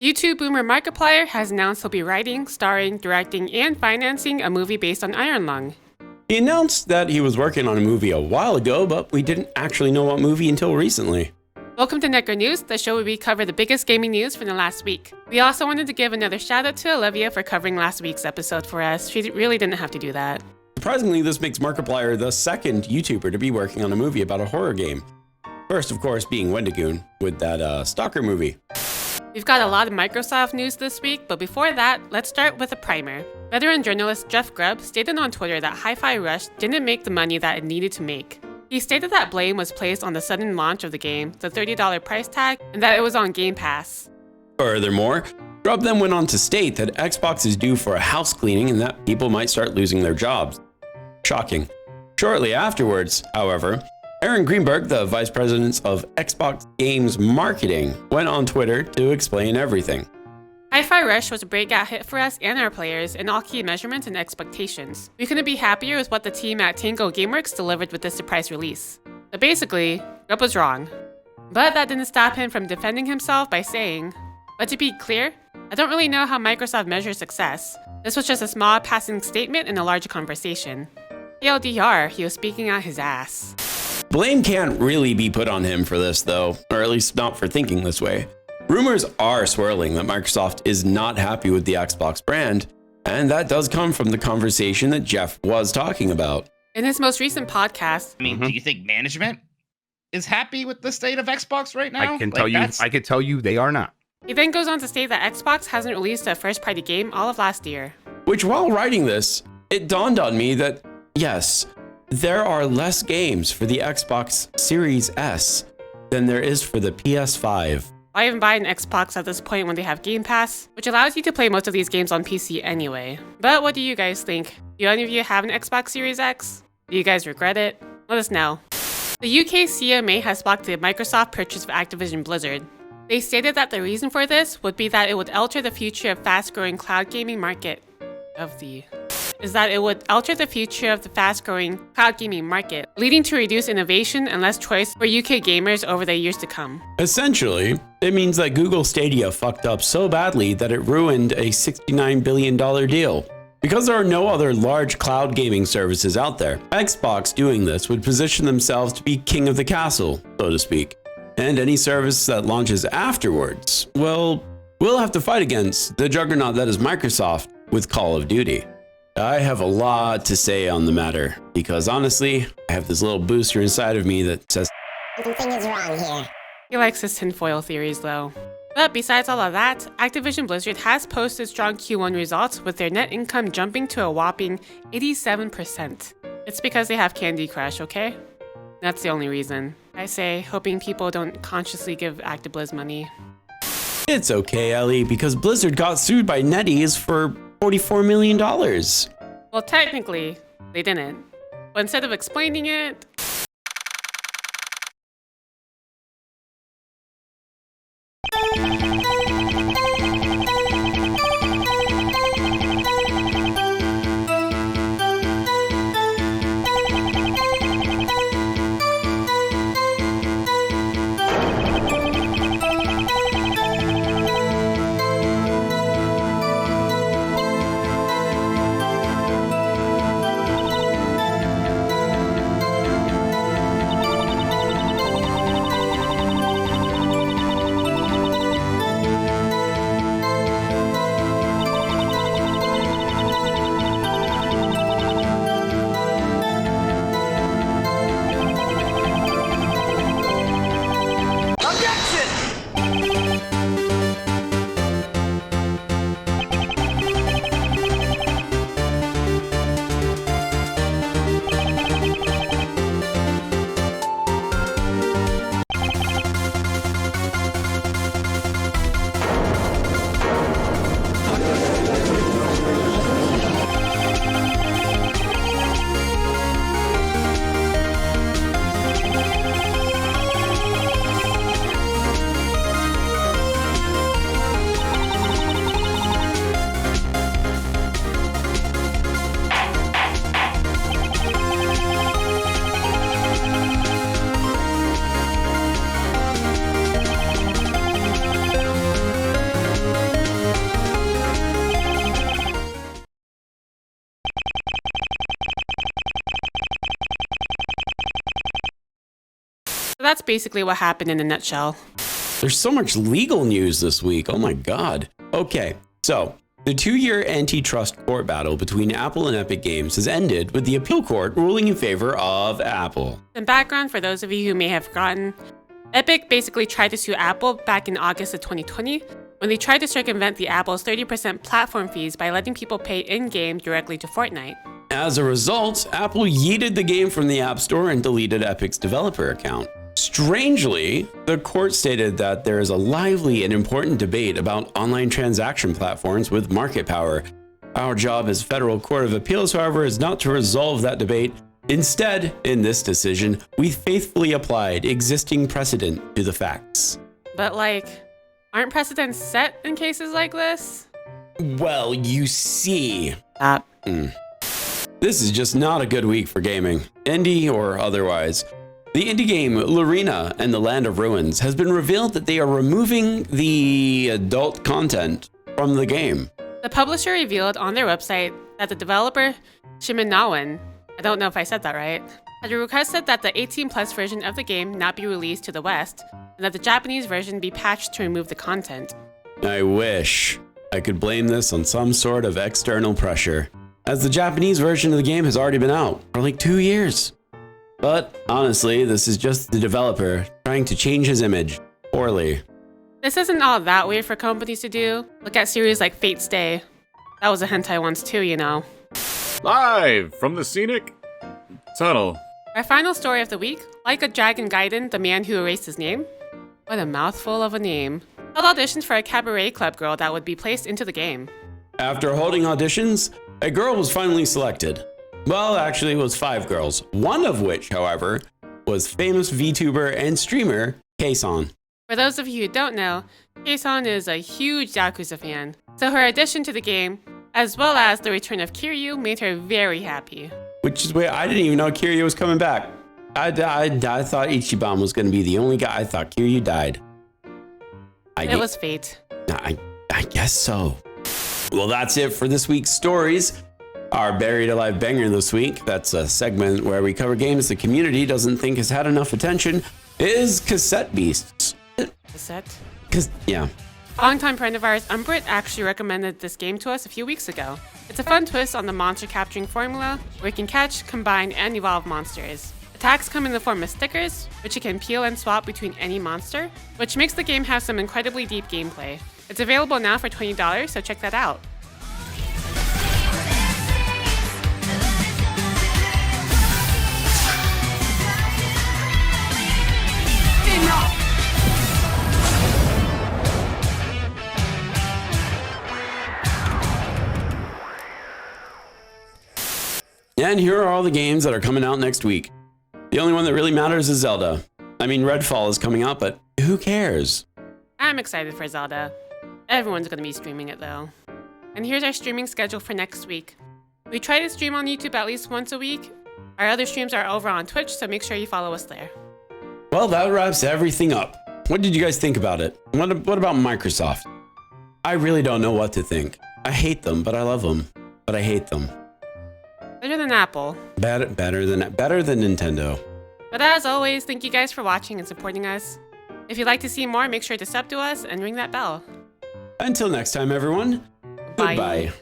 YouTube boomer Markiplier has announced he'll be writing, starring, directing, and financing a movie based on Iron Lung. He announced that he was working on a movie a while ago, but we didn't actually know what movie until recently. Welcome to NecroNews, the show where we cover the biggest gaming news from the last week. We also wanted to give another shout out to Olivia for covering last week's episode for us. She really didn't have to do that. Surprisingly, this makes Markiplier the second YouTuber to be working on a movie about a horror game. First, of course, being Wendigoon with that Stalker movie. We've got a lot of Microsoft news this week, but before that, let's start with a primer. Veteran journalist Jeff Grubb stated on Twitter that Hi-Fi Rush didn't make the money that it needed to make. He stated that blame was placed on the sudden launch of the game, the $30 price tag, and that it was on Game Pass. Furthermore, Grubb then went on to state that Xbox is due for a house cleaning and that people might start losing their jobs. Shocking. Shortly afterwards, however, Aaron Greenberg, the vice president of Xbox Games Marketing, went on Twitter to explain everything. Hi-Fi Rush was a breakout hit for us and our players in all key measurements and expectations. We couldn't be happier with what the team at Tango Gameworks delivered with this surprise release. So basically, Grubb was wrong. But that didn't stop him from defending himself by saying, "But to be clear, I don't really know how Microsoft measures success. This was just a small passing statement in a larger conversation." TLDR, he was speaking out his ass. Blame can't really be put on him for this though, or at least not for thinking this way. Rumors are swirling that Microsoft is not happy with the Xbox brand, and that does come from the conversation that Jeff was talking about. In his most recent podcast, Do you think management is happy with the state of Xbox right now? I can tell you they are not. he then goes on to state that Xbox hasn't released a first-party game all of last year. Which, while writing this, it dawned on me that, yes, there are less games for the Xbox Series S than there is for the PS5. Why even buy an Xbox at this point when they have Game Pass, which allows you to play most of these games on PC anyway. But what do you guys think? Do any of you have an Xbox Series X? Do you guys regret it? Let us know. The UK CMA has blocked the Microsoft purchase of Activision Blizzard. They stated that the reason for this would be that it would alter the future of fast-growing cloud gaming market. Leading to reduced innovation and less choice for UK gamers over the years to come. Essentially, it means that Google Stadia fucked up so badly that it ruined a $69 billion deal. Because there are no other large cloud gaming services out there, Xbox doing this would position themselves to be king of the castle, so to speak. And any service that launches afterwards, well, we'll have to fight against the juggernaut that is Microsoft with Call of Duty. I have a lot to say on the matter, because honestly, I have this little booster inside of me that says something is wrong here. He likes his tinfoil theories though. But besides all of that, Activision Blizzard has posted strong Q1 results with their net income jumping to a whopping 87%. It's because they have Candy Crush, okay? That's the only reason. I say, hoping people don't consciously give Actiblizz money. it's okay, Ellie, because Blizzard got sued by NetEase for $44 million. Well, technically, they didn't. But instead of explaining it, So that's basically what happened in a nutshell. There's so much legal news this week. Oh my God. Okay, so the 2-year antitrust court battle between Apple and Epic Games has ended with the appeal court ruling in favor of Apple. Some background for those of you who may have forgotten. Epic basically tried to sue Apple back in August of 2020 when they tried to circumvent the Apple's 30% platform fees by letting people pay in-game directly to Fortnite. As a result, Apple yeeted the game from the App Store and deleted Epic's developer account. Strangely, the court stated that there is a lively and important debate about online transaction platforms with market power. Our job as Federal Court of Appeals, however, is not to resolve that debate. Instead, in this decision, we faithfully applied existing precedent to the facts. But aren't precedents set in cases like this? Well, you see. Stop. This is just not a good week for gaming, indie or otherwise. The indie game Lorena and the Land of Ruins has been revealed that they are removing the adult content from the game. The publisher revealed on their website that the developer, Shiminawan, I don't know if I said that right, had requested that the 18+ version of the game not be released to the West, and that the Japanese version be patched to remove the content. I wish I could blame this on some sort of external pressure, as the Japanese version of the game has already been out for like 2 years. But honestly, this is just the developer trying to change his image poorly. This isn't all that weird for companies to do. Look at series like Fate's Stay. That was a hentai once too, you know. Live from the scenic tunnel. Our final story of the week, Like a Dragon Gaiden, the man who erased his name. What a mouthful of a name. Held auditions for a cabaret club girl that would be placed into the game. After holding auditions, a girl was finally selected. Well, actually, it was 5 girls, one of which, however, was famous VTuber and streamer Kson. For those of you who don't know, Kson is a huge Yakuza fan, so her addition to the game, as well as the return of Kiryu, made her very happy. Which is why I didn't even know Kiryu was coming back. I thought Ichiban was going to be the only guy. I thought Kiryu died. It was fate. I guess so. Well, that's it for this week's stories. Our Buried Alive Banger this week, that's a segment where we cover games the community doesn't think has had enough attention, is Cassette Beasts. Cassette? Yeah. Longtime friend of ours, Umbrit, actually recommended this game to us a few weeks ago. It's a fun twist on the monster capturing formula, where you can catch, combine, and evolve monsters. Attacks come in the form of stickers, which you can peel and swap between any monster, which makes the game have some incredibly deep gameplay. It's available now for $20, so check that out. And here are all the games that are coming out next week. The only one that really matters is ZELDA. I mean, Redfall is coming out, but who cares? I'm excited for ZELDA. Everyone's gonna be streaming it though. And here's our streaming schedule for next week. We try to stream on YouTube at least once a week. Our other streams are over on Twitch, so make sure you follow us there. Well, that wraps everything up. What did you guys think about it? What about Microsoft? I really don't know what to think. I hate them, but I love them. But I hate them. Better than Apple. Better than Nintendo. But as always, thank you guys for watching and supporting us. If you'd like to see more, make sure to sub to us and ring that bell. Until next time, everyone. Bye. Goodbye.